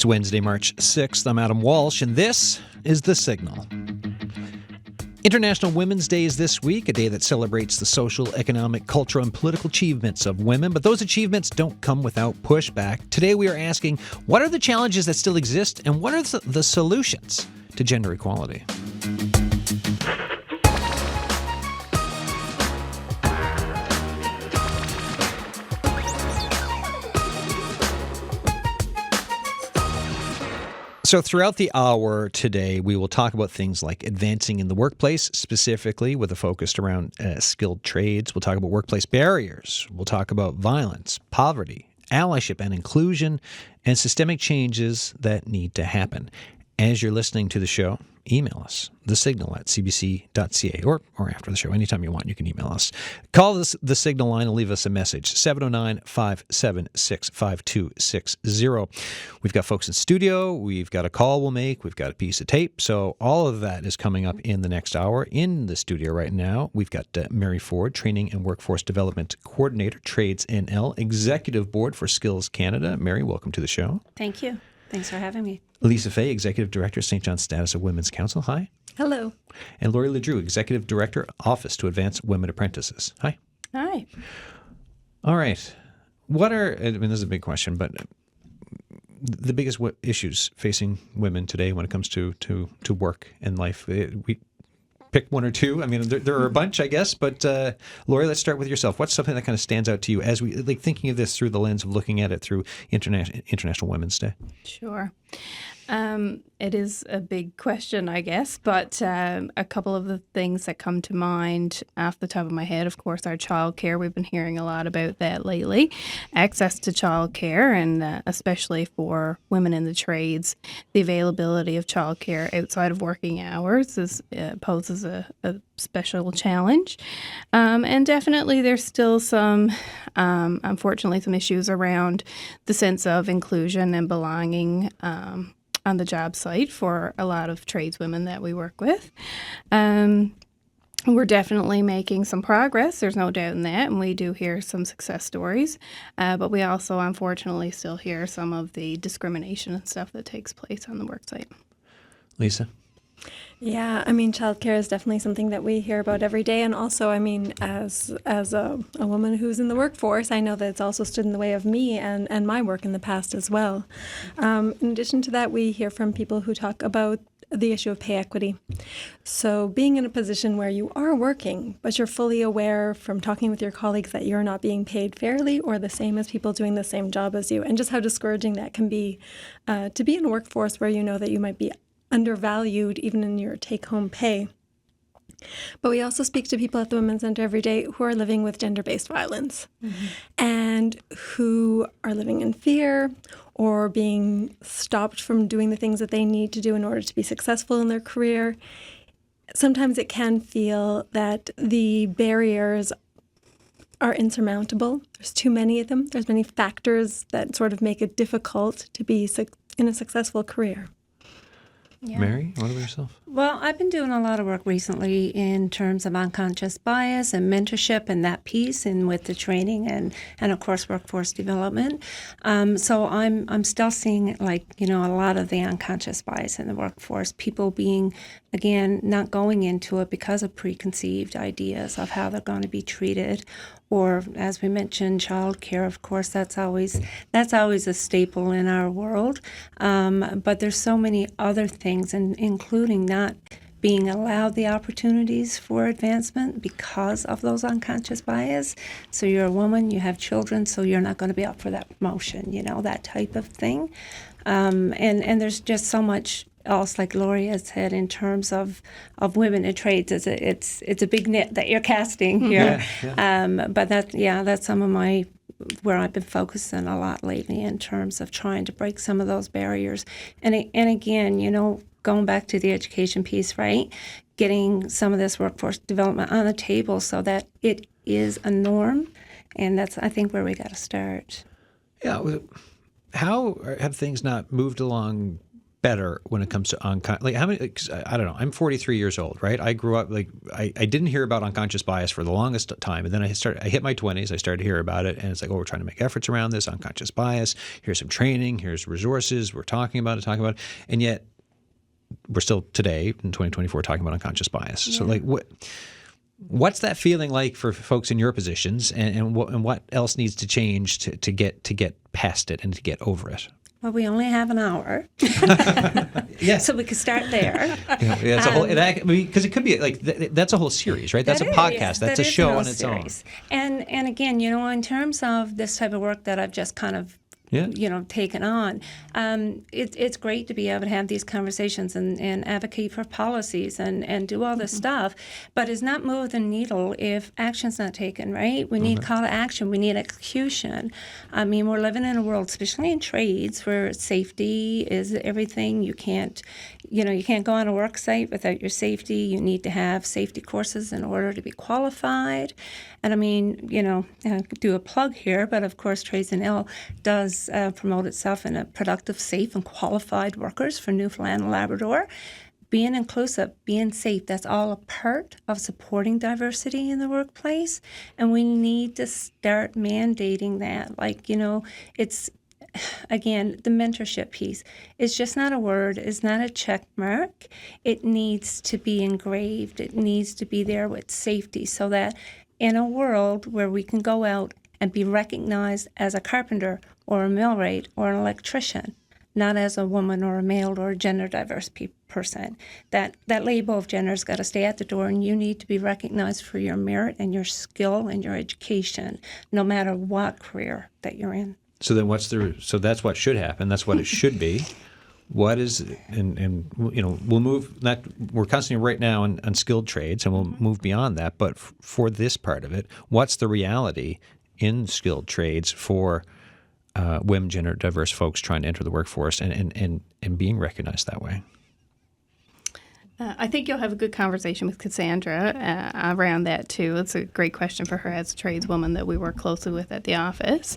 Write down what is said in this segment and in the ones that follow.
It's Wednesday, March 6th. I'm Adam Walsh, and this is The Signal. International Women's Day is this week, a day that celebrates the social, economic, cultural, and political achievements of women. But those achievements don't come without pushback. Today we are asking, what are the challenges that still exist, and what are the solutions to gender equality? So throughout the hour today, we will talk about things like advancing in the workplace, specifically with a focus around skilled trades. We'll talk about workplace barriers. We'll talk about violence, poverty, allyship and inclusion, and systemic changes that need to happen. As you're listening to the show, email us, thesignal@cbc.ca, or after the show. Anytime you want, you can email us. Call the Signal line and leave us a message, 709-576-5260. We've got folks in studio. We've got a call we'll make. We've got a piece of tape. So all of that is coming up in the next hour. In the studio right now, we've got Mary Ford, Training and Workforce Development Coordinator, Trades NL, Executive Board for Skills Canada. Mary, welcome to the show. Thank you. Thanks for having me. Lisa Fay, Executive Director, St. John's Status of Women's Council. Hi. Hello. And Lori Ledrew, Executive Director, Office to Advance Women Apprentices. Hi. Hi. All right. This is a big question, but the biggest issues facing women today when it comes to work and life, we pick one or two. I mean, there are a bunch, I guess, but Lori, let's start with yourself. What's something that kind of stands out to you as we thinking of this through the lens of looking at it through International Women's Day? Sure. It is a big question, I guess, but a couple of the things that come to mind off the top of my head, of course, are childcare. We've been hearing a lot about that lately. Access to childcare, and especially for women in the trades, the availability of childcare outside of working hours poses a special challenge. And definitely there's still unfortunately, some issues around the sense of inclusion and belonging on the job site for a lot of tradeswomen that we work with. We're definitely making some progress. There's no doubt in that, and we do hear some success stories. But we also, unfortunately, still hear some of the discrimination and stuff that takes place on the work site. Lisa? Yeah, I mean, childcare is definitely something that we hear about every day. And also, I mean, as a woman who's in the workforce, I know that it's also stood in the way of me and my work in the past as well. In addition to that, we hear from people who talk about the issue of pay equity. So being in a position where you are working, but you're fully aware from talking with your colleagues that you're not being paid fairly or the same as people doing the same job as you, and just how discouraging that can be to be in a workforce where you know that you might be undervalued even in your take-home pay. But we also speak to people at the Women's Centre every day who are living with gender-based violence and who are living in fear or being stopped from doing the things that they need to do in order to be successful in their career. Sometimes it can feel that the barriers are insurmountable. There's too many of them. There's many factors that sort of make it difficult to be in a successful career. Yeah. Mary, what about yourself? Well, I've been doing a lot of work recently in terms of unconscious bias and mentorship and that piece, and with the training and of course workforce development. So I'm still seeing a lot of the unconscious bias in the workforce. People being, again, not going into it because of preconceived ideas of how they're going to be treated. Or, as we mentioned, childcare, of course, that's always a staple in our world. But there's so many other things, and including not being allowed the opportunities for advancement because of those unconscious bias. So you're a woman, you have children, so you're not going to be up for that promotion, that type of thing. And there's just so much else, like Lori has said, in terms of women in trades. It's a big net that you're casting here. Yeah. But that's some of where I've been focusing a lot lately in terms of trying to break some of those barriers. And again, going back to the education piece, right? Getting some of this workforce development on the table so that it is a norm. And that's, I think, where we got to start. Yeah. How have things not moved along better when it comes to like how many? 'Cause I don't know. I'm 43 years old, right? I grew up like I didn't hear about unconscious bias for the longest time, and then I hit my 20s. I started to hear about it, and it's like, oh, we're trying to make efforts around this unconscious bias. Here's some training. Here's resources. We're talking about it, and yet we're still today in 2024 talking about unconscious bias. Yeah. So like what's that feeling like for folks in your positions, and what else needs to change to get past it and to get over it? Well, we only have an hour, yeah. So we could start there. Yeah, it's a whole because it could be like that's a whole series, right? That's a podcast. That's a show on its own. And again, in terms of this type of work that I've just kind of taken on. It's great to be able to have these conversations and advocate for policies and do all this stuff, but it's not move the needle if action's not taken, right? We need call to action. We need execution. I mean, we're living in a world, especially in trades, where safety is everything. You can't go on a work site without your safety. You need to have safety courses in order to be qualified. And I mean, I could do a plug here, but of course, Trades and Ill does promote itself in a productive, safe, and qualified workers for Newfoundland and Labrador. Being inclusive, being safe, that's all a part of supporting diversity in the workplace. And we need to start mandating that. Like, it's, again, the mentorship piece. It's just not a word. It's not a check mark. It needs to be engraved. It needs to be there with safety so that in a world where we can go out and be recognized as a carpenter or a millwright or an electrician, not as a woman or a male or a gender diverse person. That label of gender's got to stay at the door, and you need to be recognized for your merit and your skill and your education, no matter what career that you're in. So then so that's what should happen. That's what it should be. What is, and we'll move, we're constantly right now on skilled trades, and we'll move beyond that. But for this part of it, what's the reality in skilled trades for women, gender diverse folks trying to enter the workforce and being recognized that way? I think you'll have a good conversation with Cassandra around that too. It's a great question for her as a tradeswoman that we work closely with at the office.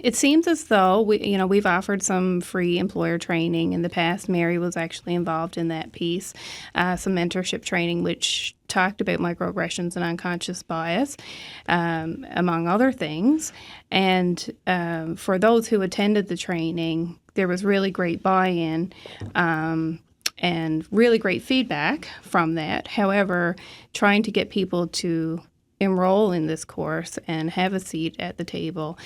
It seems as though we've offered some free employer training in the past. Mary was actually involved in that piece, some mentorship training which talked about microaggressions and unconscious bias, among other things. And for those who attended the training, there was really great buy-in and really great feedback from that. However, trying to get people to enroll in this course and have a seat at the table,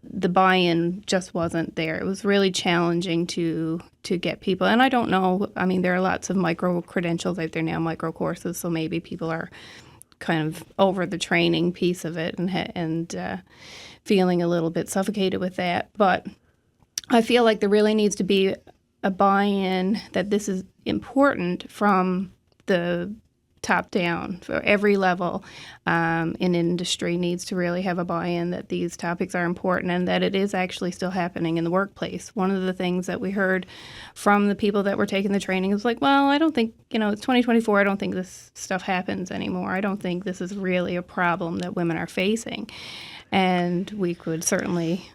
the buy-in just wasn't there. It was really challenging to get people. And I don't know, I mean, there are lots of micro credentials out there now, micro courses, so maybe people are kind of over the training piece of it and feeling a little bit suffocated with that. But I feel like there really needs to be a buy-in that this is important from the top down. For every level in industry needs to really have a buy-in that these topics are important and that it is actually still happening in the workplace. One of the things that we heard from the people that were taking the training was like, well, I don't think, it's 2024, I don't think this stuff happens anymore. I don't think this is really a problem that women are facing. And we could certainly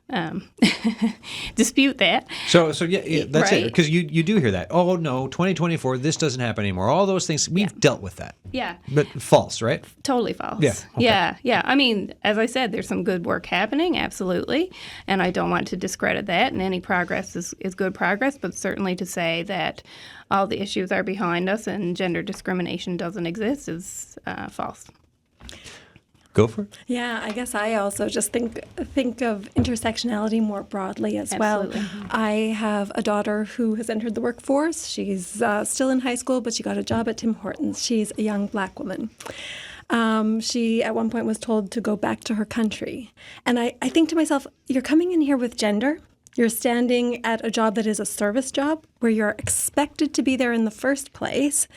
dispute that. So yeah, that's right? it. Because you do hear that. Oh, no, 2024, this doesn't happen anymore. All those things, we've dealt with that. Yeah. But false, right? Totally false. Yeah. Okay. Yeah. I mean, as I said, there's some good work happening, absolutely. And I don't want to discredit that. And any progress is good progress. But certainly to say that all the issues are behind us and gender discrimination doesn't exist is false. Go for it. Yeah, I guess I also just think of intersectionality more broadly as Absolutely. well. I have a daughter who has entered the workforce. She's still in high school, but she got a job at Tim Hortons. She's a young Black woman. She, at one point, was told to go back to her country. And I think to myself, you're coming in here with gender. You're standing at a job that is a service job where you're expected to be there in the first place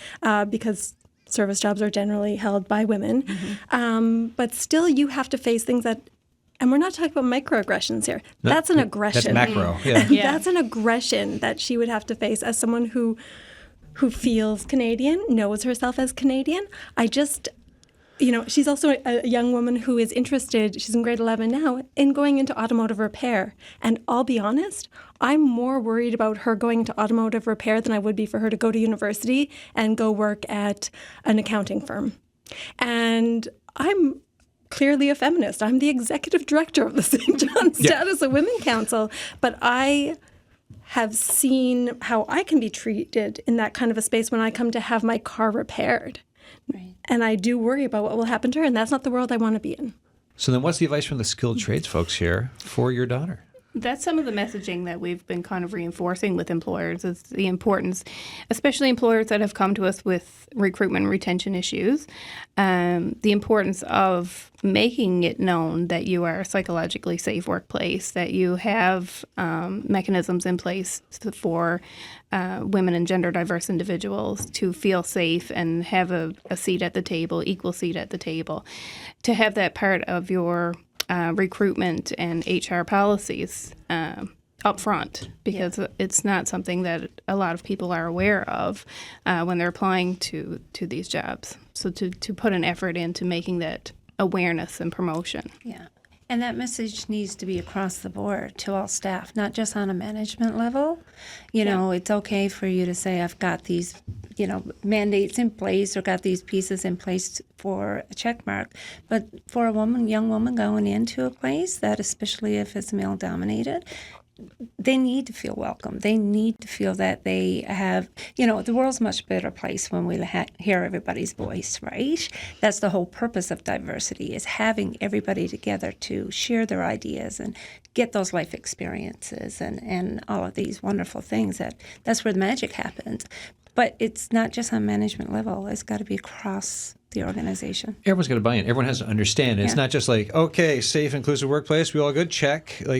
because service jobs are generally held by women. Mm-hmm. But still you have to face things that, and we're not talking about microaggressions here. That's an aggression. That's macro. Yeah. That's an aggression that she would have to face as someone who feels Canadian, knows herself as Canadian. she's also a young woman who is interested, she's in grade 11 now, in going into automotive repair. And I'll be honest, I'm more worried about her going into automotive repair than I would be for her to go to university and go work at an accounting firm. And I'm clearly a feminist. I'm the executive director of the St. John's Status of Women Council. But I have seen how I can be treated in that kind of a space when I come to have my car repaired. Right. And I do worry about what will happen to her, and that's not the world I want to be in. So then what's the advice from the skilled trades folks here for your daughter? That's some of the messaging that we've been kind of reinforcing with employers is the importance, especially employers that have come to us with recruitment and retention issues, the importance of making it known that you are a psychologically safe workplace, that you have mechanisms in place for women and gender diverse individuals to feel safe and have a seat at the table, equal seat at the table, to have that part of your recruitment and HR policies up front, because it's not something that a lot of people are aware of when they're applying to these jobs. So to put an effort into making that awareness and promotion. Yeah. And that message needs to be across the board to all staff, not just on a management level. It's okay for you to say, I've got these, mandates in place or got these pieces in place for a check mark. But for a young woman going into a place that, especially if it's male dominated, they need to feel welcome. They need to feel that they have, the world's a much better place when we hear everybody's voice, right? That's the whole purpose of diversity, is having everybody together to share their ideas and get those life experiences and all of these wonderful things. That's where the magic happens. But it's not just on management level. It's got to be across the organization. Everyone's got to buy in. Everyone has to understand. It's not just like, okay, safe, inclusive workplace, we all good, check. Well,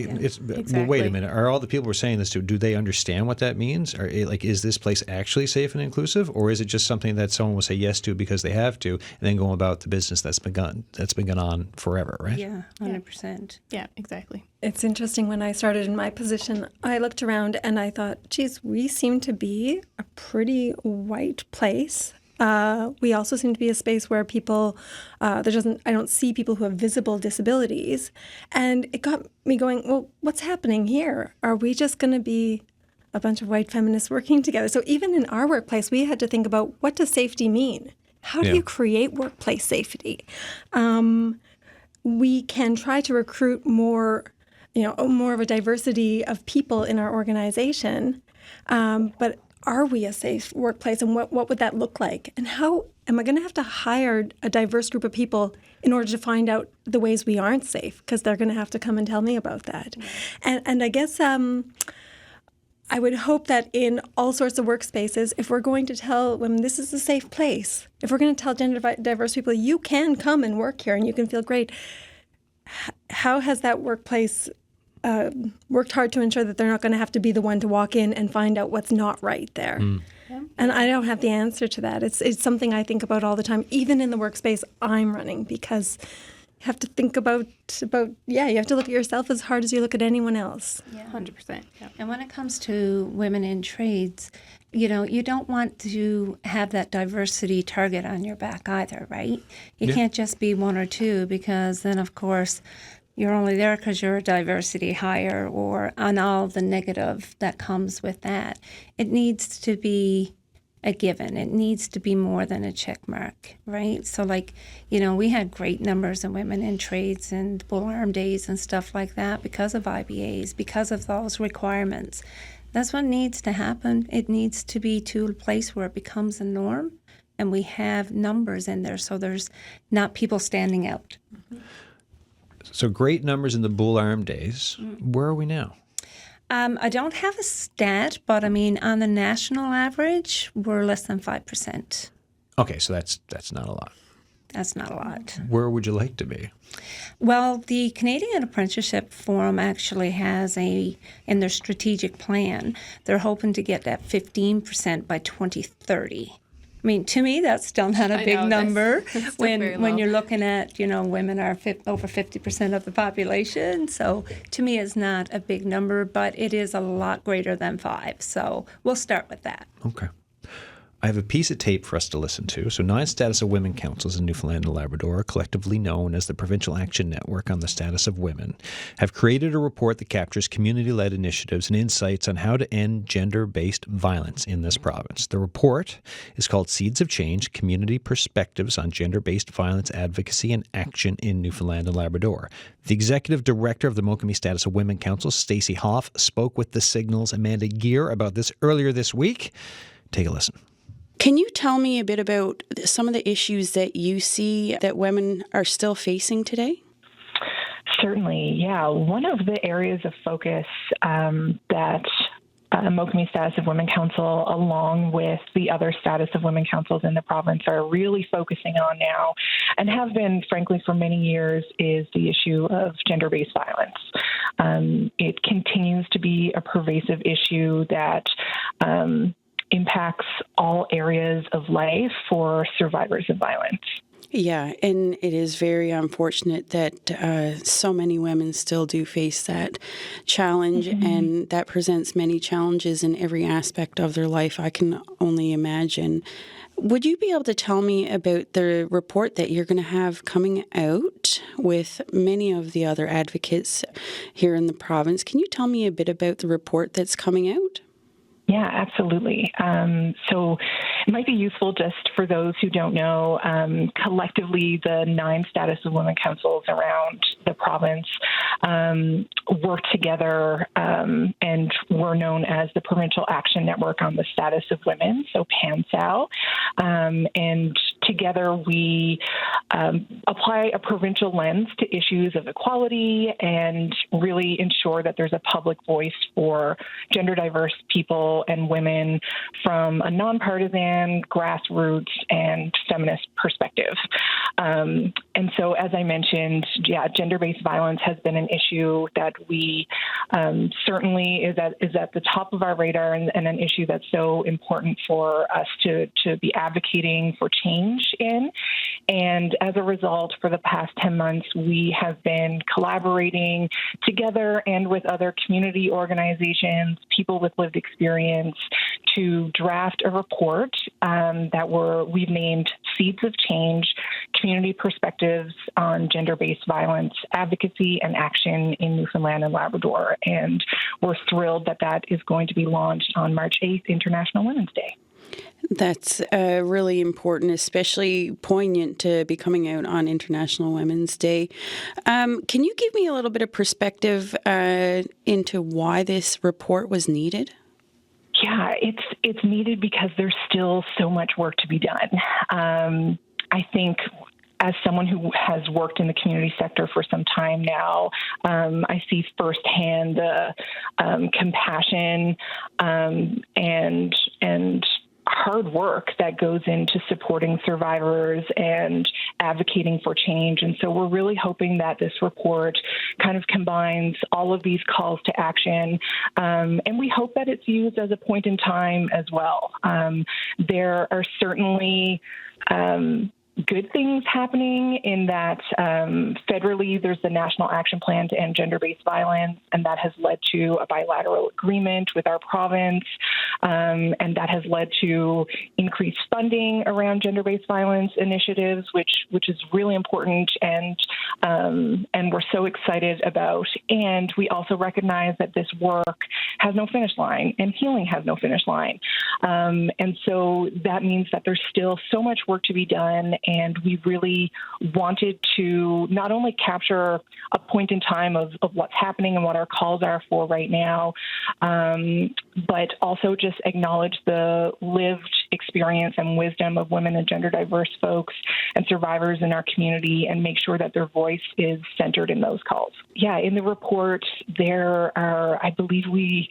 wait a minute. Are all the people we're saying this to, do they understand what that means? Or is this place actually safe and inclusive? Or is it just something that someone will say yes to because they have to, and then go about the business that's been on forever, right? Yeah, 100%. Yeah, exactly. It's interesting, when I started in my position, I looked around and I thought, geez, we seem to be a pretty white place. We also seem to be a space where people, I don't see people who have visible disabilities. And it got me going, well, what's happening here? Are we just going to be a bunch of white feminists working together? So even in our workplace, we had to think about, what does safety mean? How do you create workplace safety? We can try to recruit more of a diversity of people in our organization, but are we a safe workplace, and what would that look like? And how am I going to have to hire a diverse group of people in order to find out the ways we aren't safe? Because they're going to have to come and tell me about that. And I guess I would hope that in all sorts of workspaces, if we're going to tell women this is a safe place, if we're going to tell gender diverse people you can come and work here and you can feel great, how has that workplace worked hard to ensure that they're not going to have to be the one to walk in and find out what's not right there? Yeah. And I don't have the answer to that. It's something I think about all the time, even in the workspace I'm running, because you have to think about you have to look at yourself as hard as you look at anyone else. Yeah, 100%. Yeah. And when it comes to women in trades, you don't want to have that diversity target on your back either, right? You can't just be one or two, because then, of course, you're only there because you're a diversity hire, or on all the negative that comes with that. It needs to be a given. It needs to be more than a check mark, right? So we had great numbers of women in trades and bull arm days and stuff like that because of IBAs, because of those requirements. That's what needs to happen. It needs to be to a place where it becomes a norm and we have numbers in there so there's not people standing out. Mm-hmm. So great numbers in the bull arm days. Where are we now? I don't have a stat, but on the national average, we're less than 5%. Okay, so that's not a lot. That's not a lot. Where would you like to be? Well, the Canadian Apprenticeship Forum actually has in their strategic plan, they're hoping to get that 15% by 2030. To me, that's still not a big number that's when you're looking at, women are over 50% of the population. So to me, it's not a big number, but it is a lot greater than 5. So we'll start with that. Okay. I have a piece of tape for us to listen to. So 9 status of women councils in Newfoundland and Labrador, collectively known as the Provincial Action Network on the Status of Women, have created a report that captures community-led initiatives and insights on how to end gender-based violence in this province. The report is called Seeds of Change, Community Perspectives on Gender-Based Violence Advocacy and Action in Newfoundland and Labrador. The executive director of the Mokami Status of Women Council, Stacey Hoff, spoke with The Signal's Amanda Gear about this earlier this week. Take a listen. Can you tell me a bit about some of the issues that you see that women are still facing today? Certainly, yeah. One of the areas of focus that Mokami Status of Women Council, along with the other Status of Women Councils in the province, are really focusing on now, and have been, frankly, for many years, is the issue of gender-based violence. It continues to be a pervasive issue that impacts all areas of life for survivors of violence. Yeah, and it is very unfortunate that so many women still do face that challenge, and that presents many challenges in every aspect of their life, I can only imagine. Would you be able to tell me about the report that you're going to have coming out with many of the other advocates here in the province? Can you tell me a bit about the report that's coming out? Yeah, absolutely. So it might be useful just for those who don't know, collectively the 9 Status of Women councils around the province work together and were known as the Provincial Action Network on the Status of Women, so PANSAL. And together we apply a provincial lens to issues of equality and really ensure that there's a public voice for gender diverse people and women from a nonpartisan, grassroots, and feminist perspective. And so, as I mentioned, gender-based violence has been an issue that we certainly is at the top of our radar, and an issue that's so important for us to be advocating for change in. And as a result, for the past 10 months, we have been collaborating together and with other community organizations, people with lived experience, to draft a report that we've named Seeds of Change, Community Perspectives on Gender-Based Violence Advocacy and Action in Newfoundland and Labrador. And we're thrilled that that is going to be launched on March 8th, International Women's Day. That's really important, especially poignant to be coming out on International Women's Day. Can you give me a little bit of perspective into why this report was needed? Yeah, it's needed because there's still so much work to be done. I think as someone who has worked in the community sector for some time now, I see firsthand the compassion and hard work that goes into supporting survivors and advocating for change. And so we're really hoping that this report kind of combines all of these calls to action. And we hope that it's used as a point in time as well. There are certainly good things happening in that federally there's the National Action Plan to End Gender-Based Violence, and that has led to a bilateral agreement with our province, and that has led to increased funding around gender-based violence initiatives, which is really important and we're so excited about. And we also recognize that this work has no finish line, and healing has no finish line. And so that means that there's still so much work to be done. And we really wanted to not only capture a point in time of what's happening and what our calls are for right now, but also just acknowledge the lived experience and wisdom of women and gender diverse folks and survivors in our community, and make sure that their voice is centered in those calls. Yeah, in the report, there are, I believe we've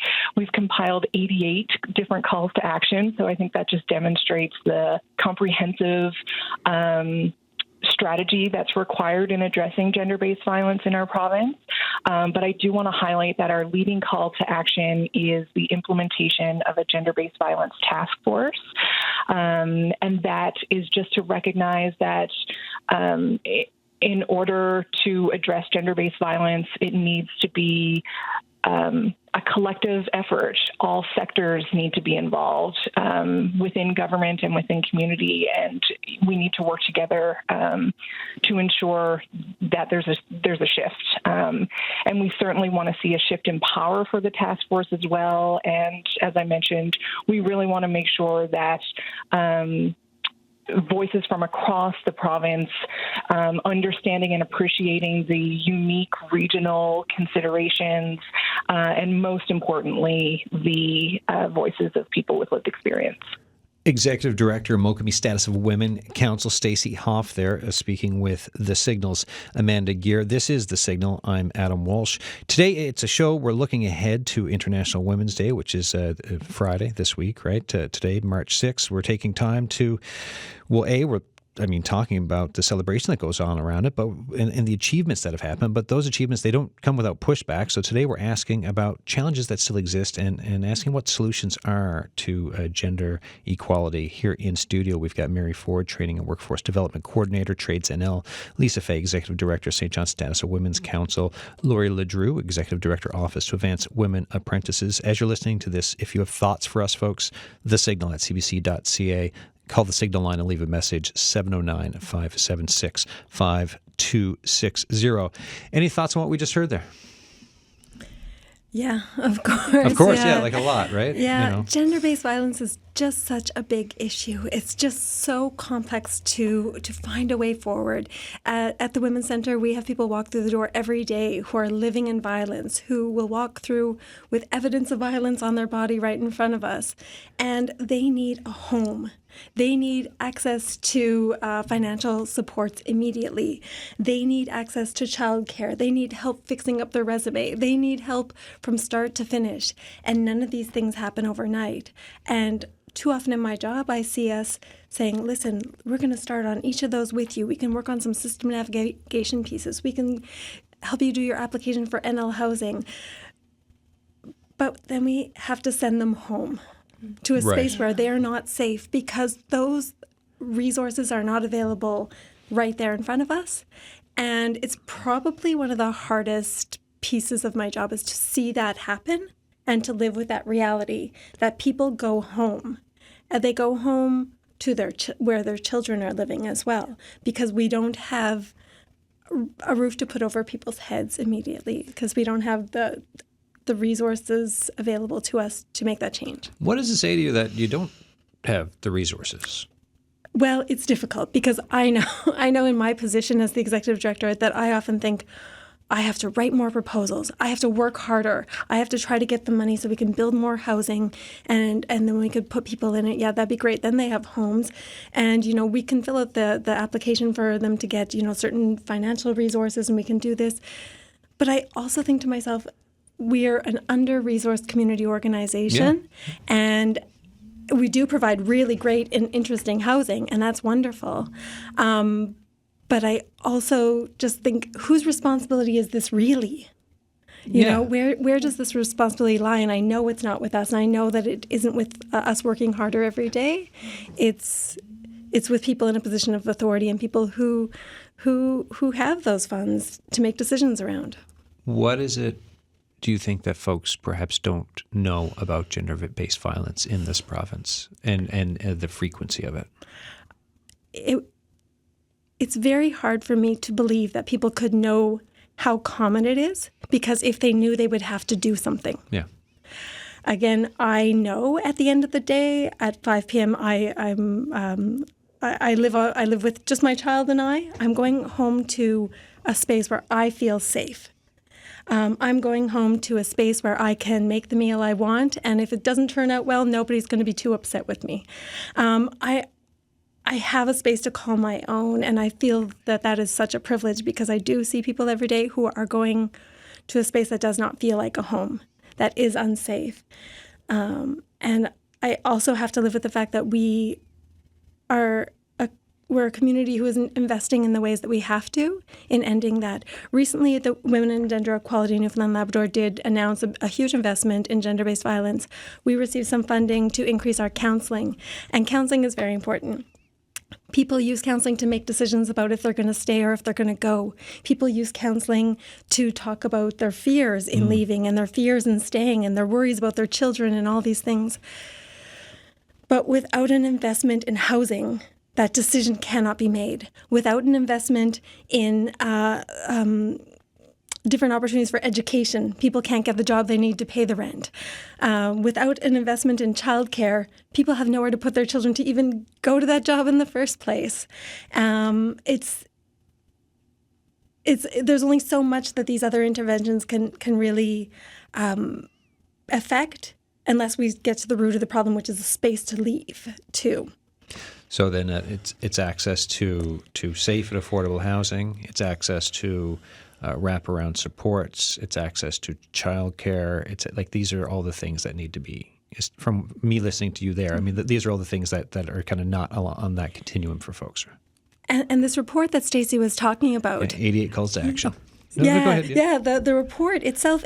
compiled 88 different calls to action. So I think that just demonstrates the comprehensive strategy that's required in addressing gender-based violence in our province. But I do want to highlight that our leading call to action is the implementation of a gender-based violence task force. And that is just to recognize that in order to address gender-based violence, it needs to be a collective effort. All sectors need to be involved within government and within community, and we need to work together to ensure that there's a shift. And we certainly want to see a shift in power for the task force as well. And as I mentioned, we really want to make sure that voices from across the province, understanding and appreciating the unique regional considerations, and most importantly, the voices of people with lived experience. Executive Director, Mokami Status of Women Council, Stacey Hoff there, speaking with The Signal's Amanda Gear. This is The Signal. I'm Adam Walsh. Today, it's a show. We're looking ahead to International Women's Day, which is Friday this week, right? Today, March 6th. We're taking time to, we're talking about the celebration that goes on around it, but and the achievements that have happened. But those achievements, they don't come without pushback. So today we're asking about challenges that still exist and asking what solutions are to gender equality. Here in studio, we've got Mary Ford, Training and Workforce Development Coordinator, Trades NL, Lisa Fay, Executive Director, St. John's Status of Women's Council, Lori Ledrew, Executive Director, Office to Advance Women Apprentices. As you're listening to this, if you have thoughts for us, folks, The Signal at cbc.ca. Call the Signal line and leave a message, 709-576-5260. Any thoughts on what we just heard there? Yeah, of course. Of course, yeah, like a lot, right? Yeah, gender-based violence is just such a big issue. It's just so complex to find a way forward. At the Women's Centre, we have people walk through the door every day who are living in violence, who will walk through with evidence of violence on their body right in front of us. And they need a home. They need access to financial supports immediately. They need access to childcare. They need help fixing up their resume. They need help from start to finish. And none of these things happen overnight. And too often in my job, I see us saying, listen, we're going to start on each of those with you. We can work on some system navigation pieces. We can help you do your application for NL housing. But then we have to send them home to a space where they're not safe because those resources are not available right there in front of us. And it's probably one of the hardest pieces of my job is to see that happen and to live with that reality that people go home. And they go home to where their children are living as well, because we don't have a roof to put over people's heads immediately, because we don't have the resources available to us to make that change. What does it say to you that you don't have the resources? Well, it's difficult because I know in my position as the executive director that I often think I have to write more proposals. I have to work harder. I have to try to get the money so we can build more housing and then we could put people in it. Yeah, that'd be great. Then they have homes and, we can fill out the application for them to get, certain financial resources and we can do this. But I also think to myself, we're an under-resourced community organization and we do provide really great and interesting housing and that's wonderful. But I also just think, whose responsibility is this really? You know, where does this responsibility lie? And I know it's not with us. And I know that it isn't with us working harder every day. It's with people in a position of authority and people who have those funds to make decisions around. What is it, do you think, that folks perhaps don't know about gender-based violence in this province and the frequency of it? It's very hard for me to believe that people could know how common it is, because if they knew, they would have to do something. Yeah. Again, I know at the end of the day at 5 p.m. I live with just my child and I'm going home to a space where I feel safe. I'm going home to a space where I can make the meal I want, and if it doesn't turn out well, nobody's going to be too upset with me. I have a space to call my own, and I feel that is such a privilege because I do see people every day who are going to a space that does not feel like a home, that is unsafe. And I also have to live with the fact that we're a community who isn't investing in the ways that we have to in ending that. Recently, the Women and Gender Equality Newfoundland Labrador did announce a huge investment in gender-based violence. We received some funding to increase our counselling, and counselling is very important. People use counseling to make decisions about if they're going to stay or if they're going to go. People use counseling to talk about their fears in leaving and their fears in staying and their worries about their children and all these things. But without an investment in housing, that decision cannot be made. Without an investment in different opportunities for education, people can't get the job they need to pay the rent. Without an investment in childcare, people have nowhere to put their children to even go to that job in the first place. There's only so much that these other interventions can really affect unless we get to the root of the problem, which is the space to leave too. So then it's access to safe and affordable housing. It's access to wraparound supports. It's access to childcare. It's like these are all the things that need to be. From me listening to you there, I mean, these are all the things that are kind of not on that continuum for folks. And this report that Stacey was talking about, 88 calls to action. Go ahead. The report itself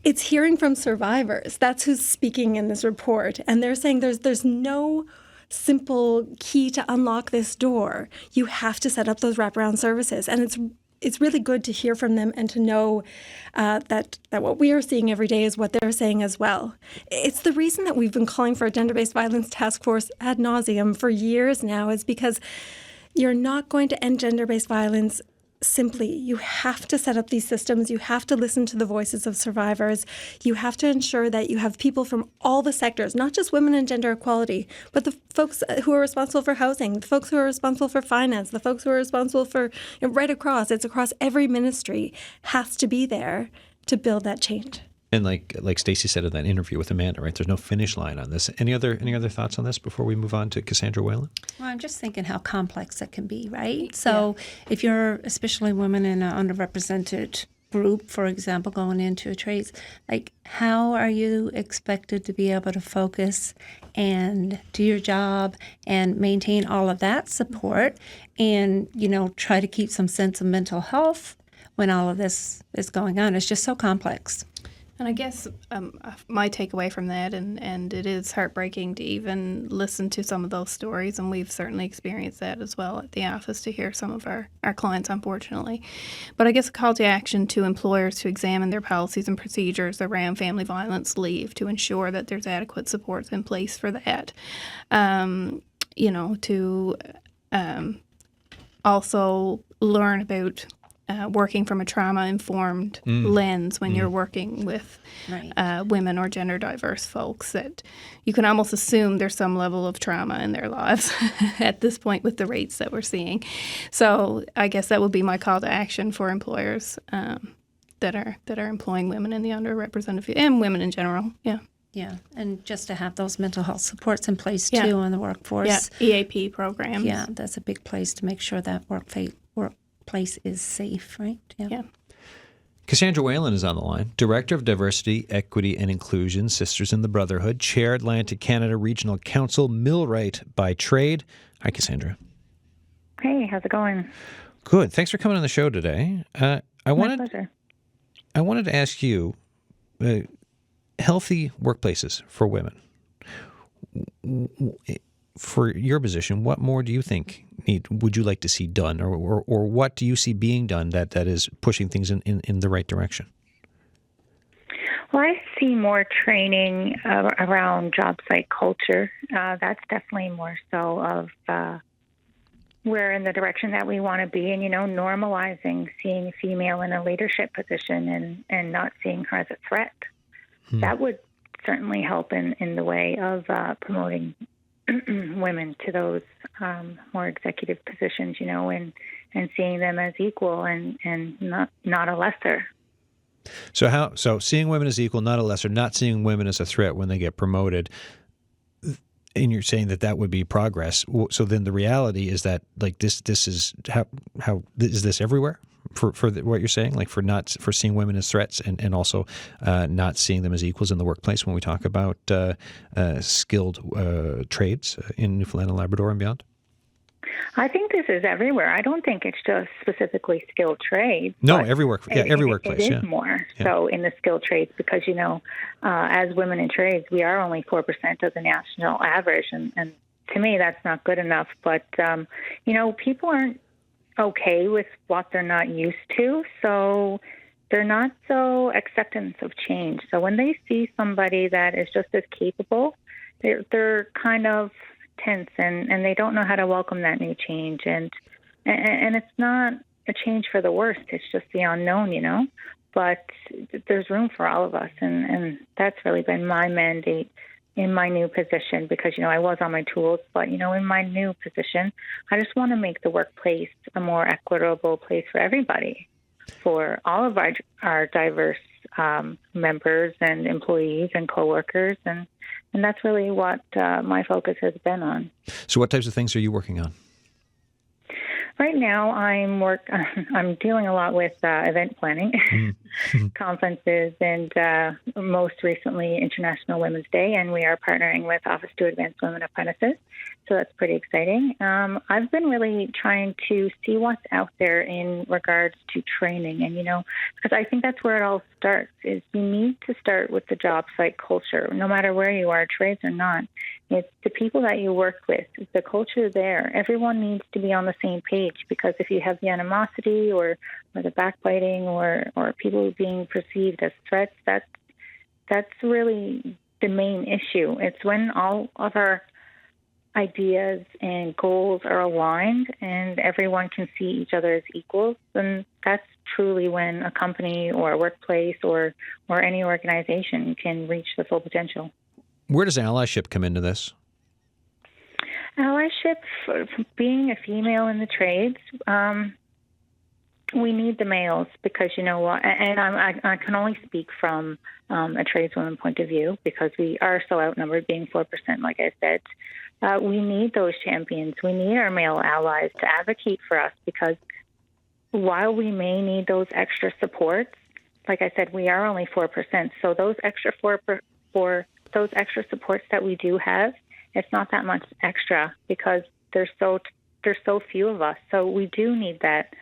it's hearing from survivors. That's who's speaking in this report, and they're saying there's no simple key to unlock this door. You have to set up those wraparound services, and it's really good to hear from them and to know that what we are seeing every day is what they're saying as well. It's the reason that we've been calling for a gender-based violence task force ad nauseum for years now, is because you're not going to end gender-based violence simply. You have to set up these systems. You have to listen to the voices of survivors. You have to ensure that you have people from all the sectors, not just women and gender equality, but the folks who are responsible for housing, the folks who are responsible for finance, the folks who are responsible for right across. It's across every ministry has to be there to build that change. And like Stacey said in that interview with Amanda, right? There's no finish line on this. Any other thoughts on this before we move on to Cassandra Whalen? Well, I'm just thinking how complex it can be, right? So if you're, especially women in an underrepresented group, for example, going into a trades, like how are you expected to be able to focus and do your job and maintain all of that support and, try to keep some sense of mental health when all of this is going on? It's just so complex. And I guess my takeaway from that, and it is heartbreaking to even listen to some of those stories, and we've certainly experienced that as well at the office to hear some of our clients, unfortunately. But I guess a call to action to employers to examine their policies and procedures around family violence leave to ensure that there's adequate supports in place for that. To also learn about working from a trauma-informed lens when you're working with women or gender diverse folks, that you can almost assume there's some level of trauma in their lives at this point with the rates that we're seeing. So I guess that would be my call to action for employers that are employing women in the underrepresented field and women in general. Yeah, and just to have those mental health supports in place too on the workforce. Yeah, EAP programs. Yeah, that's a big place to make sure that workplace is safe, right? Yeah. Cassandra Whalen is on the line, Director of Diversity, Equity and Inclusion, Sisters in the Brotherhood, Chair, Atlantic Canada Regional Council, millwright by trade. Hi, Cassandra. Hey, how's it going? Good. Thanks for coming on the show today. My pleasure. I wanted to ask you, healthy workplaces for women. For your position, what more do you think would you like to see done, or what do you see being done that is pushing things in the right direction? Well, I see more training around job site culture. That's definitely more so of we're in the direction that we want to be, and normalizing seeing a female in a leadership position and not seeing her as a threat. That would certainly help in the way of promoting women to those more executive positions, and seeing them as equal and not a lesser. So seeing women as equal, not a lesser, not seeing women as a threat when they get promoted, and you're saying that would be progress. So then the reality is that this is how is this everywhere? For what you're saying, like for seeing women as threats and also not seeing them as equals in the workplace when we talk about skilled trades in Newfoundland and Labrador and beyond? I think this is everywhere. I don't think it's just specifically skilled trades. No, every workplace. It is more so in the skilled trades because, as women in trades, we are only 4% of the national average, and to me, that's not good enough. But, people aren't okay with what they're not used to. So they're not so acceptance of change. So when they see somebody that is just as capable, they're kind of tense and they don't know how to welcome that new change. And it's not a change for the worst. It's just the unknown, But there's room for all of us. And that's really been my mandate in my new position because, I was on my tools. But, in my new position, I just want to make the workplace a more equitable place for everybody, for all of our diverse members and employees and coworkers. And that's really what my focus has been on. So what types of things are you working on? Right now, I'm dealing a lot with event planning, conferences, and most recently International Women's Day, and we are partnering with Office to Advance Women Apprentices, so that's pretty exciting. I've been really trying to see what's out there in regards to training, and because I think that's where it all starts, is you need to start with the job site culture, no matter where you are, trades or not. It's the people that you work with, the culture there. Everyone needs to be on the same page because if you have the animosity or the backbiting or people being perceived as threats, that's really the main issue. It's when all of our ideas and goals are aligned and everyone can see each other as equals, then that's truly when a company or a workplace or any organization can reach the full potential. Where does allyship come into this? Allyship, being a female in the trades, we need the males because you know what, and I can only speak from a tradeswoman point of view because we are so outnumbered, being 4%, like I said. We need those champions. We need our male allies to advocate for us because while we may need those extra supports, like I said, we are only 4%. So those extra those extra supports that we do have, it's not that much extra because there's so few of us. So we do need that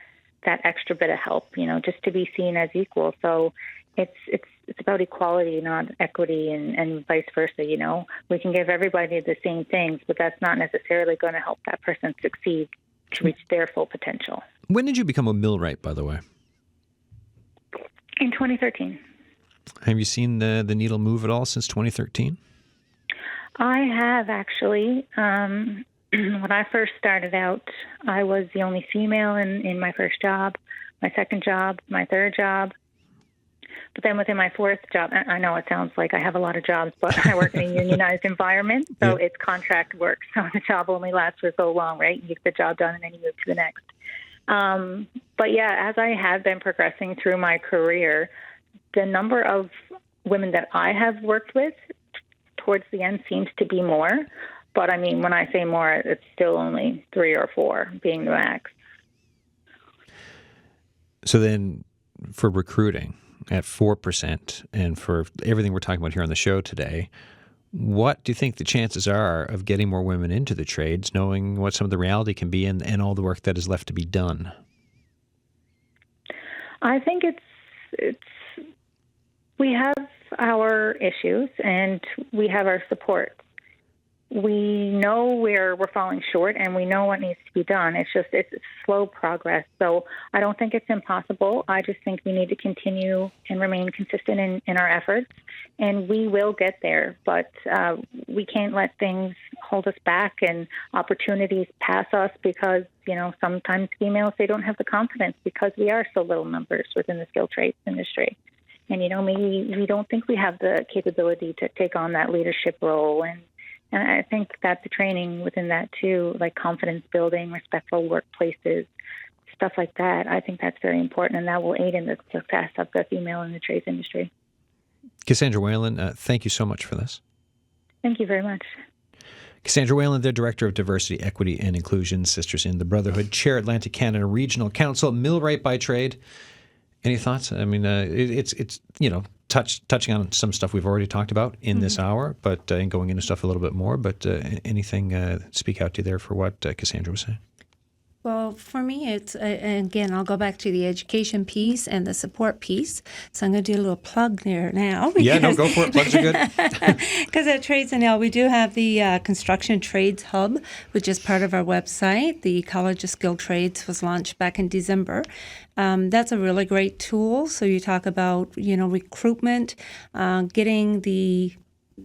extra bit of help, just to be seen as equal. So it's about equality, not equity, and vice versa. We can give everybody the same things, but that's not necessarily going to help that person succeed to reach their full potential. When did you become a millwright, by the way? In 2013. Have you seen the needle move at all since 2013? I have, actually. When I first started out, I was the only female in my first job, my second job, my third job. But then within my fourth job, I know it sounds like I have a lot of jobs, but I work in a unionized environment, so It's contract work. So the job only lasts for so long, right? You get the job done and then you move to the next. But yeah, as I have been progressing through my career, the number of women that I have worked with towards the end seems to be more. But I mean, when I say more, it's still only 3 or 4 being the max. So then for recruiting at 4% and for everything we're talking about here on the show today, what do you think the chances are of getting more women into the trades, knowing what some of the reality can be and all the work that is left to be done? I think it's we have our issues and we have our support. We know where we're falling short and we know what needs to be done. It's slow progress. So I don't think it's impossible. I just think we need to continue and remain consistent in our efforts, and we will get there. But we can't let things hold us back and opportunities pass us because, sometimes females, they don't have the confidence because we are so little numbers within the skilled trades industry. And, maybe we don't think we have the capability to take on that leadership role. And I think that the training within that too, like confidence building, respectful workplaces, stuff like that, I think that's very important, and that will aid in the success of the female in the trades industry. Cassandra Whalen, thank you so much for this. Thank you very much. Cassandra Whalen, the Director of Diversity, Equity, and Inclusion, Sisters in the Brotherhood, Chair, Atlantic Canada Regional Council, millwright by trade. Any thoughts? I mean, it's touching on some stuff we've already talked about in this hour, but and going into stuff a little bit more. But anything speak out to you there for what Cassandra was saying? Well, for me, it's, and again, I'll go back to the education piece and the support piece. So I'm going to do a little plug there now. Yeah, no, go for it. Plugs are good. Because at Trades and we do have the Construction Trades Hub, which is part of our website. The College of Skilled Trades was launched back in December. That's a really great tool. So you talk about, recruitment, getting the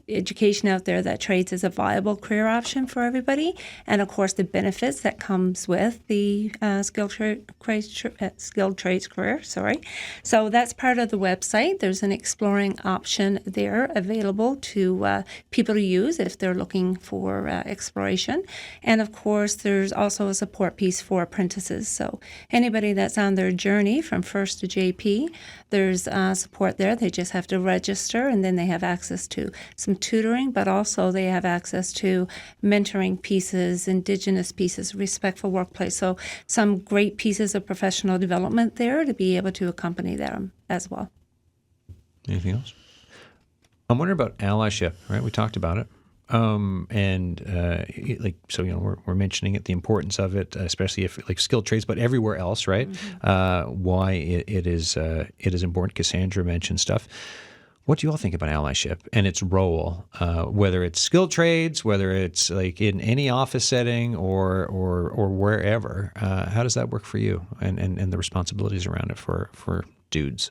education out there that trades is a viable career option for everybody, and of course the benefits that comes with the skilled trades career. So that's part of the website. There's an exploring option there available to people to use if they're looking for exploration, and of course there's also a support piece for apprentices. So anybody that's on their journey from first to JP, there's support there. They just have to register, and then they have access to some tutoring, but also they have access to mentoring pieces, Indigenous pieces, respectful workplace. So some great pieces of professional development there to be able to accompany them as well. Anything else? I'm wondering about allyship, right? We talked about it. We're mentioning it, the importance of it, especially if like skilled trades, but everywhere else, right? Mm-hmm. Why it is important. Cassandra mentioned stuff. What do you all think about allyship and its role, whether it's skilled trades, whether it's like in any office setting or wherever? How does that work for you and the responsibilities around it for dudes?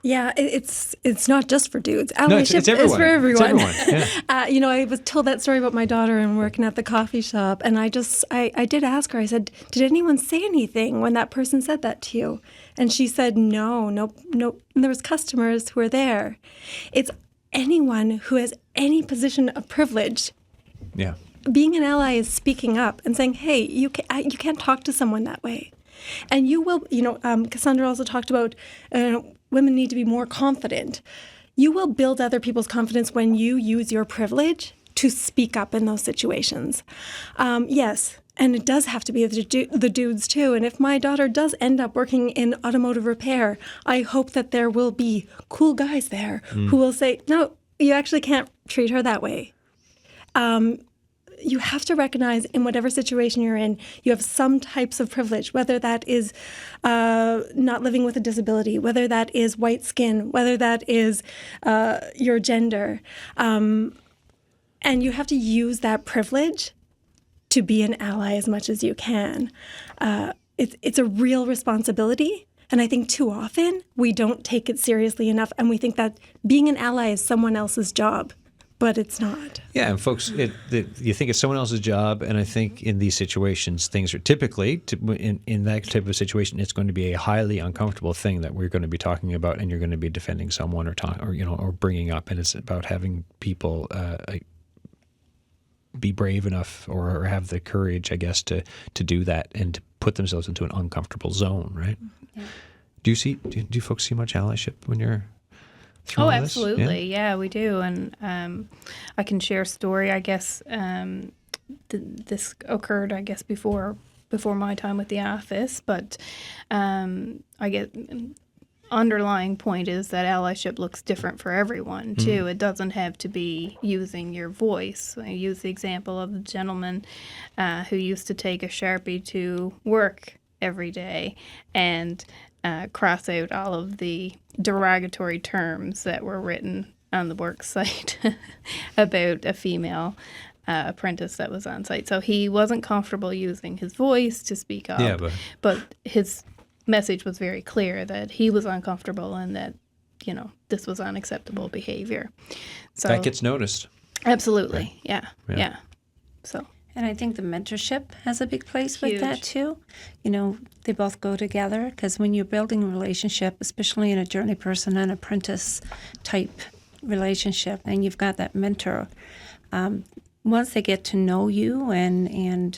Yeah, it's not just for dudes. No, it's everyone. Is for everyone. It's everyone. Yeah. I was told that story about my daughter and working at the coffee shop, and I did ask her. I said, "Did anyone say anything when that person said that to you?" And she said, "No. And there was customers who were there. It's anyone who has any position of privilege. Yeah. Being an ally is speaking up and saying, "Hey, you can't talk to someone that way." And you will, Cassandra also talked about women need to be more confident. You will build other people's confidence when you use your privilege to speak up in those situations. Yes, and it does have to be the dudes too. And if my daughter does end up working in automotive repair, I hope that there will be cool guys there who will say, "No, you actually can't treat her that way." You have to recognize in whatever situation you're in, you have some types of privilege, whether that is not living with a disability, whether that is white skin, whether that is your gender. And you have to use that privilege to be an ally as much as you can. It's a real responsibility. And I think too often we don't take it seriously enough, and we think that being an ally is someone else's job. But it's not. Yeah, and folks, you think it's someone else's job, and I think in these situations, things are typically, in that type of situation, it's going to be a highly uncomfortable thing that we're going to be talking about, and you're going to be defending someone or bringing up, and it's about having people be brave enough or have the courage, I guess, to do that and to put themselves into an uncomfortable zone, right? Yeah. Do you folks see much allyship when you're? Oh, absolutely. Yeah, we do. And I can share a story, I guess. This occurred, I guess, before my time with the office. But I get underlying point is that allyship looks different for everyone, too. It doesn't have to be using your voice. I use the example of the gentleman who used to take a Sharpie to work every day and cross out all of the derogatory terms that were written on the work site about a female apprentice that was on site. So he wasn't comfortable using his voice to speak up, but his message was very clear that he was uncomfortable and that, this was unacceptable behavior. So that gets noticed. Absolutely. Right. Yeah. So. And I think the mentorship has a big place with that too. They both go together because when you're building a relationship, especially in a journey person and apprentice type relationship, and you've got that mentor, once they get to know you and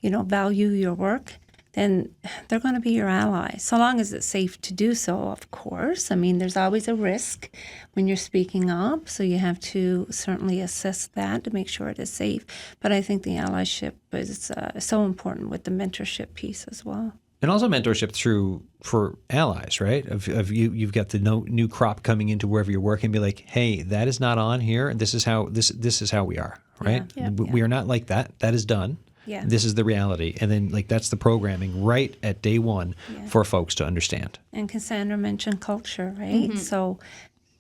value your work, then they're going to be your ally, so long as it's safe to do so, of course. I mean, there's always a risk when you're speaking up, so you have to certainly assess that to make sure it is safe. But I think the allyship is so important with the mentorship piece as well. And also mentorship for allies, right? Of you've got the new crop coming into wherever you're working, be like, hey, that is not on here, and this is how we are, right? Yeah. We are not like that. That is done. Yeah. This is the reality. And then like that's the programming right at day one for folks to understand. And Cassandra mentioned culture, right? So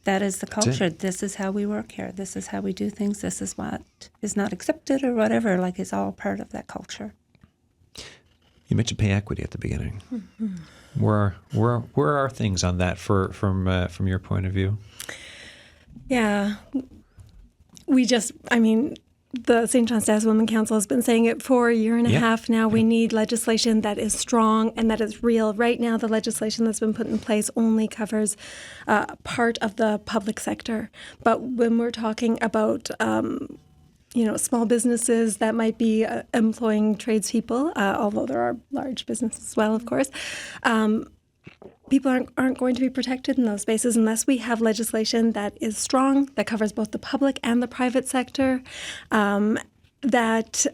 that is the culture. This is how we work here. This is how we do things. This is what is not accepted or whatever. Like it's all part of that culture. You mentioned pay equity at the beginning. Where are things on that from your point of view? Yeah. The St. John's Status Women Council has been saying it for a year and a half now. We need legislation that is strong and that is real. Right now, the legislation that's been put in place only covers part of the public sector. But when we're talking about small businesses that might be employing tradespeople, although there are large businesses as well, of course, people aren't going to be protected in those spaces unless we have legislation that is strong, that covers both the public and the private sector, that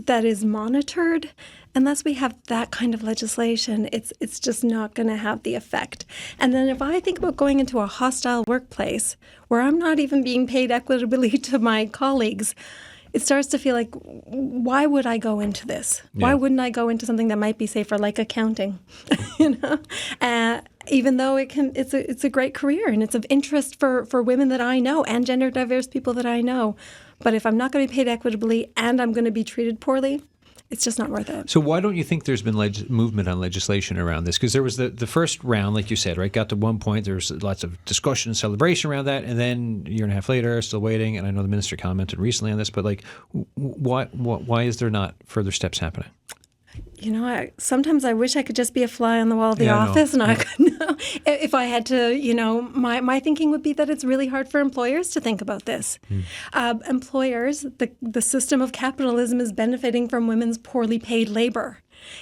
is monitored. Unless we have that kind of legislation, it's just not going to have the effect. And then if I think about going into a hostile workplace where I'm not even being paid equitably to my colleagues, it starts to feel like, why would I go into this? Why wouldn't I go into something that might be safer, like accounting? Even though it's a great career and it's of interest for women that I know and gender diverse people that I know. But if I'm not going to be paid equitably and I'm going to be treated poorly, it's just not worth it. So why don't you think there's been movement on legislation around this? Because there was the first round, like you said, right? Got to one point, there was lots of discussion and celebration around that, and then a year and a half later, still waiting. And I know the minister commented recently on this, but like, why is there not further steps happening? Sometimes I wish I could just be a fly on the wall of the office, and I could know. If I had to, my thinking would be that it's really hard for employers to think about this. Employers, the system of capitalism is benefiting from women's poorly paid labor.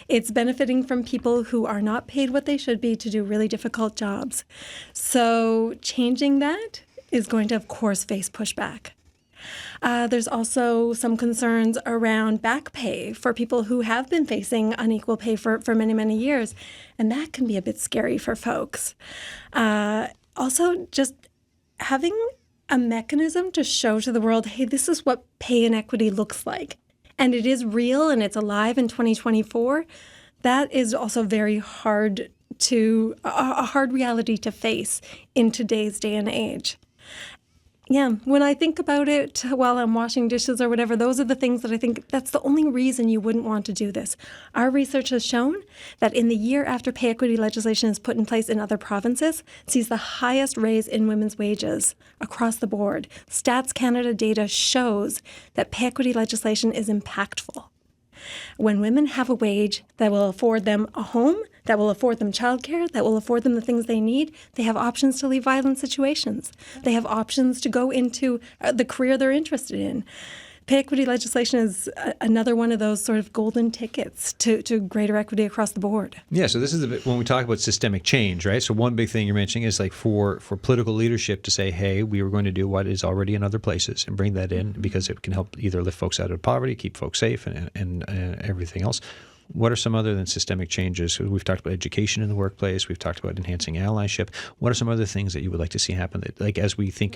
It's benefiting from people who are not paid what they should be to do really difficult jobs. So changing that is going to, of course, face pushback. There's also some concerns around back pay for people who have been facing unequal pay for many, many years. And that can be a bit scary for folks. Also, just having a mechanism to show to the world, hey, this is what pay inequity looks like. And it is real and it's alive in 2024. That is also very hard a hard reality to face in today's day and age. Yeah, when I think about it while I'm washing dishes or whatever, those are the things that I think that's the only reason you wouldn't want to do this. Our research has shown that in the year after pay equity legislation is put in place in other provinces, it sees the highest raise in women's wages across the board. Stats Canada data shows that pay equity legislation is impactful. When women have a wage that will afford them a home, that will afford them childcare, that will afford them the things they need, they have options to leave violent situations. They have options to go into the career they're interested in. Pay equity legislation is another one of those sort of golden tickets to greater equity across the board. Yeah, so this is when we talk about systemic change, right? So one big thing you're mentioning is like for political leadership to say, hey, we were going to do what is already in other places and bring that in because it can help either lift folks out of poverty, keep folks safe, and everything else. What are some other than systemic changes? We've talked about education in the workplace. We've talked about enhancing allyship. What are some other things that you would like to see happen? That, like as we think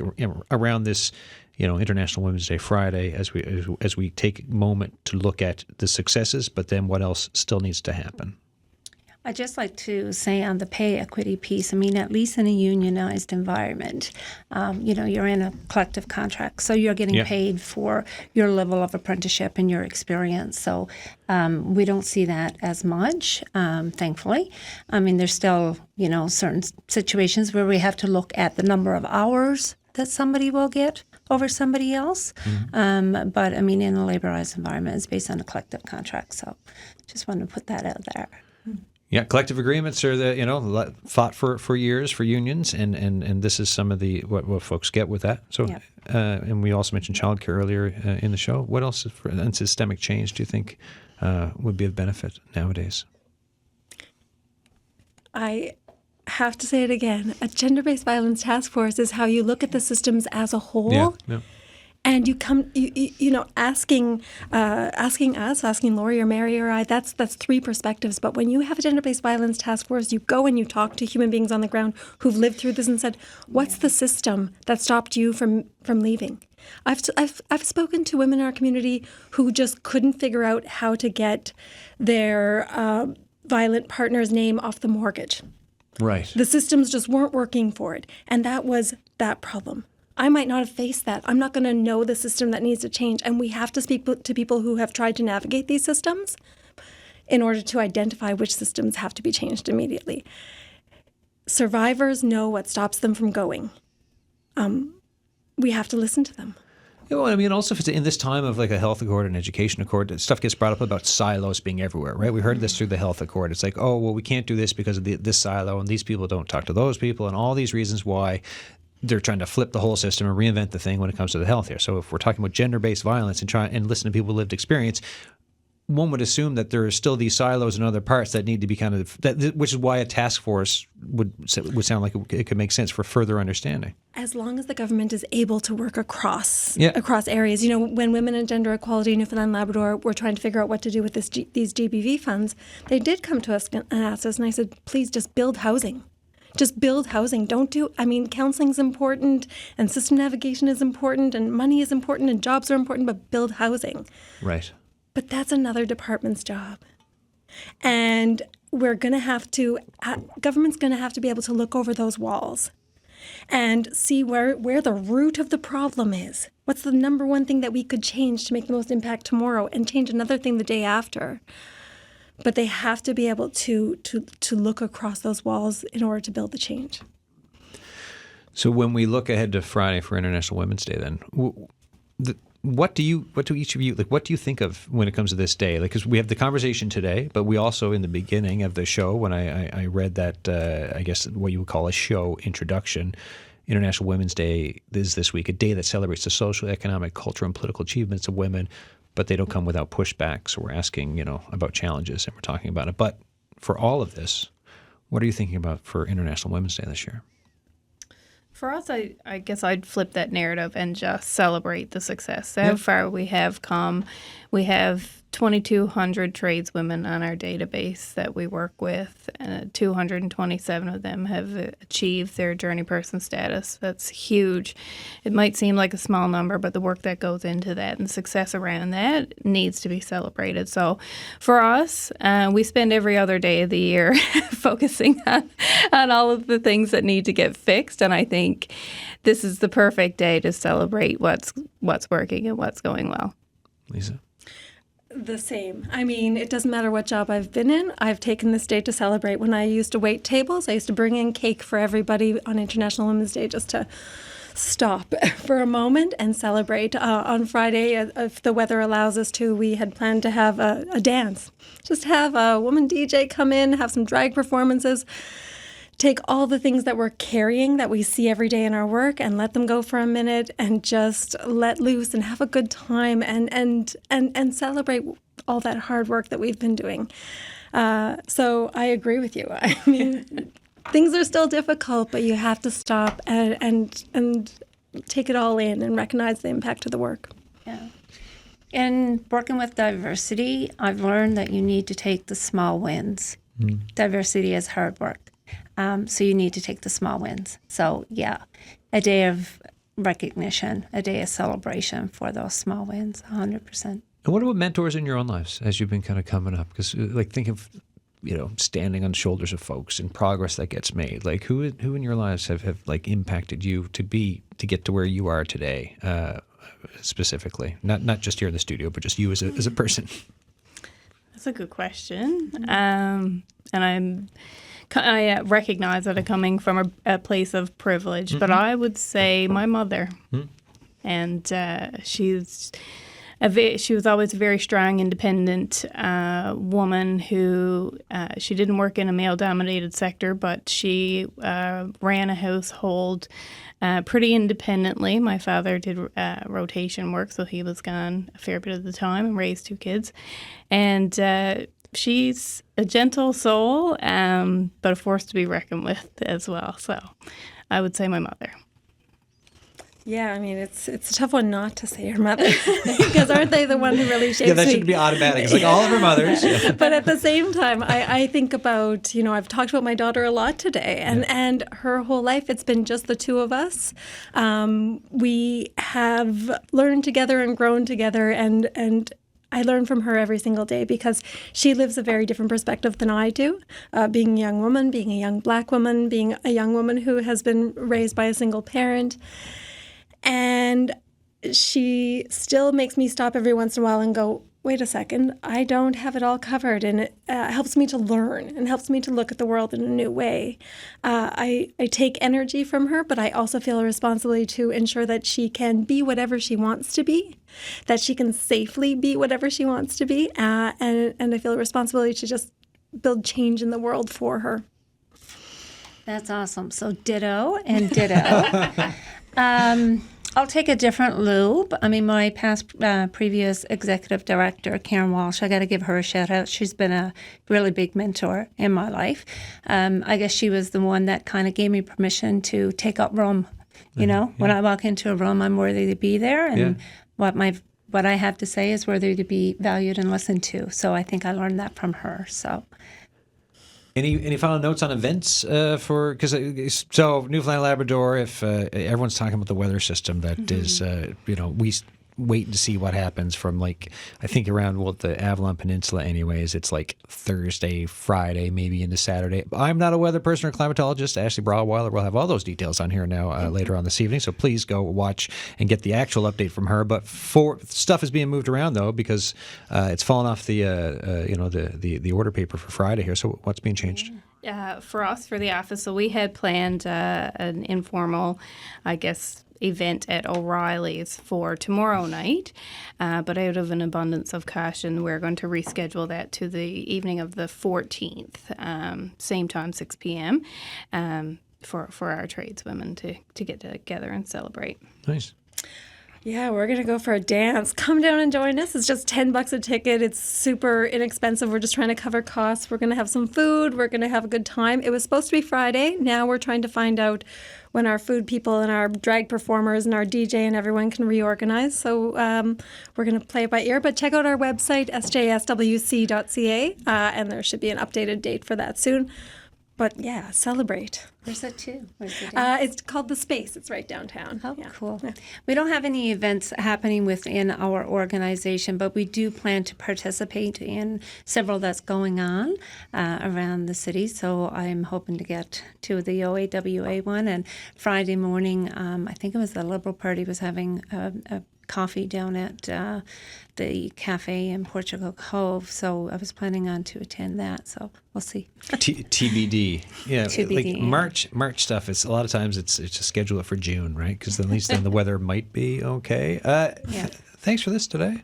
around this, International Women's Day Friday, as we take a moment to look at the successes, but then what else still needs to happen? I'd just like to say on the pay equity piece, at least in a unionized environment, you're in a collective contract, so you're getting paid for your level of apprenticeship and your experience. So we don't see that as much, thankfully. There's still, certain situations where we have to look at the number of hours that somebody will get over somebody else. Mm-hmm. But in a laborized environment, it's based on a collective contract. So just wanted to put that out there. Yeah, collective agreements are fought for years for unions, and this is some of the what folks get with that. So, and we also mentioned childcare earlier in the show. What else and systemic change do you think would be of benefit nowadays? I have to say it again. A gender-based violence task force is how you look at the systems as a whole. Yeah. And you come, asking us, asking Lori or Mary or I, that's three perspectives. But when you have a gender-based violence task force, you go and you talk to human beings on the ground who've lived through this and said, what's the system that stopped you from leaving? I've spoken to women in our community who just couldn't figure out how to get their violent partner's name off the mortgage. Right. The systems just weren't working for it. And that was that problem. I might not have faced that. I'm not going to know the system that needs to change. And we have to speak to people who have tried to navigate these systems in order to identify which systems have to be changed immediately. Survivors know what stops them from going. We have to listen to them. Yeah, well, I mean, also if it's in this time of like a health accord and education accord, stuff gets brought up about silos being everywhere, right? We heard this through the health accord. It's like, oh, well, we can't do this because of this silo, and these people don't talk to those people, and all these reasons why they're trying to flip the whole system and reinvent the thing when it comes to the health here. So if we're talking about gender-based violence and try and listen to people with lived experience, one would assume that there are still these silos in other parts that need to be which is why a task force would sound like it could make sense for further understanding. As long as the government is able to work across areas. When Women and Gender Equality in Newfoundland, Labrador were trying to figure out what to do with these GBV funds, they did come to us and ask us, and I said, please just build housing. Just build housing. Counseling is important, and system navigation is important, and money is important, and jobs are important, but build housing. Right. But that's another department's job. And we're going to have to, government's going to have to be able to look over those walls and see where the root of the problem is. What's the number one thing that we could change to make the most impact tomorrow, and change another thing the day after? But they have to be able to look across those walls in order to build the change. So when we look ahead to Friday for International Women's Day, then what do each of you what do you think of when it comes to this day? Because we have the conversation today, but we also in the beginning of the show, when I read that I guess what you would call a show introduction, International Women's Day is this week, a day that celebrates the social, economic, cultural, and political achievements of women. But they don't come without pushback. So we're asking, about challenges, and we're talking about it. But for all of this, what are you thinking about for International Women's Day this year? For us, I guess I'd flip that narrative and just celebrate the success. How far we have come. We have 2,200 tradeswomen on our database that we work with, and 227 of them have achieved their journey person status. That's huge. It might seem like a small number, but the work that goes into that and success around that needs to be celebrated. So for us, we spend every other day of the year focusing on all of the things that need to get fixed, and I think this is the perfect day to celebrate what's working and what's going well. Lisa? The same. It doesn't matter what job I've been in. I've taken this day to celebrate. When I used to wait tables, I used to bring in cake for everybody on International Women's Day just to stop for a moment and celebrate. On Friday, if the weather allows us to, we had planned to have a dance. Just have a woman DJ come in, have some drag performances, take all the things that we're carrying that we see every day in our work and let them go for a minute and just let loose and have a good time and celebrate all that hard work that we've been doing. So I agree with you. Things are still difficult, but you have to stop and take it all in and recognize the impact of the work. Yeah. In working with diversity, I've learned that you need to take the small wins. Diversity is hard work. So you need to take the small wins. So, a day of recognition, a day of celebration for those small wins, 100%. And what about mentors in your own lives as you've been kind of coming up? Because, think of, standing on the shoulders of folks and progress that gets made. Like, who in your lives have impacted you to get to where you are today, specifically? Not just here in the studio, but just you as a person. That's a good question. And I recognize that I'm coming from a place of privilege, but I would say my mother. And she was always a very strong, independent woman who she didn't work in a male-dominated sector, but she ran a household pretty independently. My father did rotation work, so he was gone a fair bit of the time and raised two kids. And she's a gentle soul, but a force to be reckoned with as well. So I would say my mother. Yeah, I mean, it's a tough one not to say her mother, because aren't they the one who really shapes me? Yeah, that should be automatic. It's like all of her mothers. Yeah. But at the same time, I think about, I've talked about my daughter a lot today, and her whole life, it's been just the two of us. We have learned together and grown together, and I learn from her every single day because she lives a very different perspective than I do. Being a young woman, being a young Black woman, being a young woman who has been raised by a single parent. And she still makes me stop every once in a while and go, wait a second, I don't have it all covered. And it helps me to learn and helps me to look at the world in a new way. I take energy from her, but I also feel a responsibility to ensure that she can be whatever she wants to be, that she can safely be whatever she wants to be. And I feel a responsibility to just build change in the world for her. That's awesome. So ditto and ditto. I'll take a different loop. I mean, my previous executive director, Karen Walsh, I got to give her a shout out. She's been a really big mentor in my life. I guess she was the one that kind of gave me permission to take up room. When I walk into a room, I'm worthy to be there, and what I have to say is worthy to be valued and listened to. So I think I learned that from her. So. Any final notes on events because Newfoundland, Labrador? If everyone's talking about the weather system, that is, we wait to see what happens from I think around the Avalon Peninsula. Anyways, it's like Thursday, Friday, maybe into Saturday. I'm not a weather person or climatologist. Ashley Brawweiler will have all those details on here now later on this evening. So please go watch and get the actual update from her. But stuff is being moved around though because it's fallen off the order paper for Friday here. So what's being changed? For us, for the office, so we had planned an informal, event at O'Reilly's for tomorrow night, but out of an abundance of caution, we're going to reschedule that to the evening of the 14th, same time, 6 p.m., for our tradeswomen to get together and celebrate. Nice. Yeah, we're going to go for a dance. Come down and join us. It's just $10 a ticket. It's super inexpensive. We're just trying to cover costs. We're going to have some food. We're going to have a good time. It was supposed to be Friday. Now we're trying to find out when our food people and our drag performers and our DJ and everyone can reorganize. So we're going to play it by ear. But check out our website, sjswc.ca, and there should be an updated date for that soon. But yeah, celebrate. Where's it to? It's called The Space. It's right downtown. Oh, cool. Yeah. We don't have any events happening within our organization, but we do plan to participate in several that's going on around the city. So I'm hoping to get to the OAWA one. And Friday morning, I think it was the Liberal Party was having a coffee down at the cafe in Portugal Cove, so I was planning on to attend that. So we'll see. TBD. Yeah, TBD, March stuff. It's a lot of times it's to schedule it for June, right? Because at least then the weather might be okay. Thanks for this today.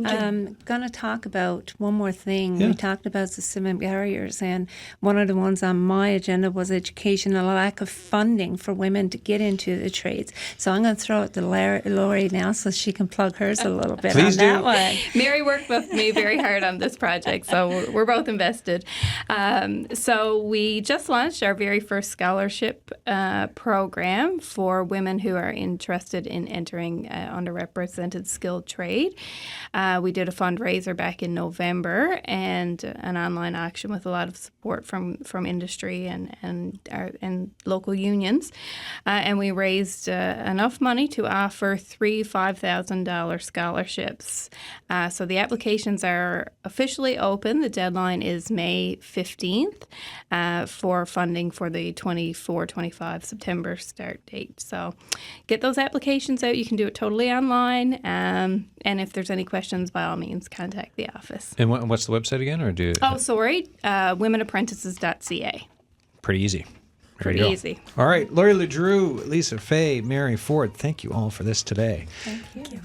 I'm going to talk about one more thing. Yeah. We talked about systemic barriers, and one of the ones on my agenda was education and a lack of funding for women to get into the trades. So I'm going to throw it to Lori now so she can plug hers a little bit Please on that do. one. Mary worked with me very hard on this project, so we're both invested. So we just launched our very first scholarship program for women who are interested in entering underrepresented skilled trade. We did a fundraiser back in November and an online auction with a lot of support from industry and local unions. And we raised enough money to offer 3 $5,000 scholarships. So the applications are officially open. The deadline is May 15th for funding for the 24-25 September start date. So get those applications out. You can do it totally online. And if there's any questions, by all means, contact the office. And what's the website again? Womenapprentices.ca. Pretty easy. Pretty easy. All right, Lori LeDrew, Lisa Fay, Mary Ford, thank you all for this today. Thank you.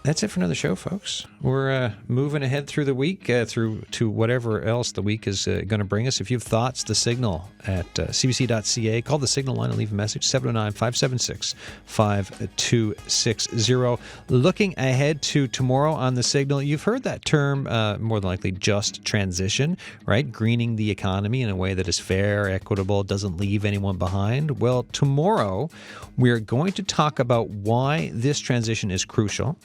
That's it for another show, folks. We're moving ahead through the week, through to whatever else the week is going to bring us. If you have thoughts, the Signal at cbc.ca. Call the Signal line and leave a message, 709-576-5260. Looking ahead to tomorrow on the Signal, you've heard that term, more than likely, just transition, right? Greening the economy in a way that is fair, equitable, doesn't leave anyone behind. Well, tomorrow we're going to talk about why this transition is crucial.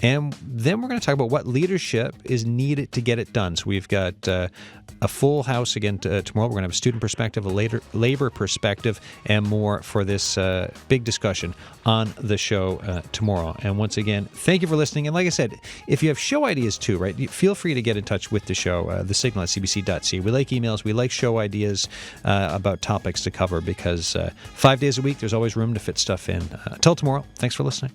And then we're going to talk about what leadership is needed to get it done. So we've got a full house again tomorrow. We're going to have a student perspective, a labor perspective, and more for this big discussion on the show tomorrow. And once again, thank you for listening. And like I said, if you have show ideas too, right, feel free to get in touch with the show, the Signal at cbc.ca. We like emails. We like show ideas about topics to cover because 5 days a week, there's always room to fit stuff in. Until tomorrow, thanks for listening.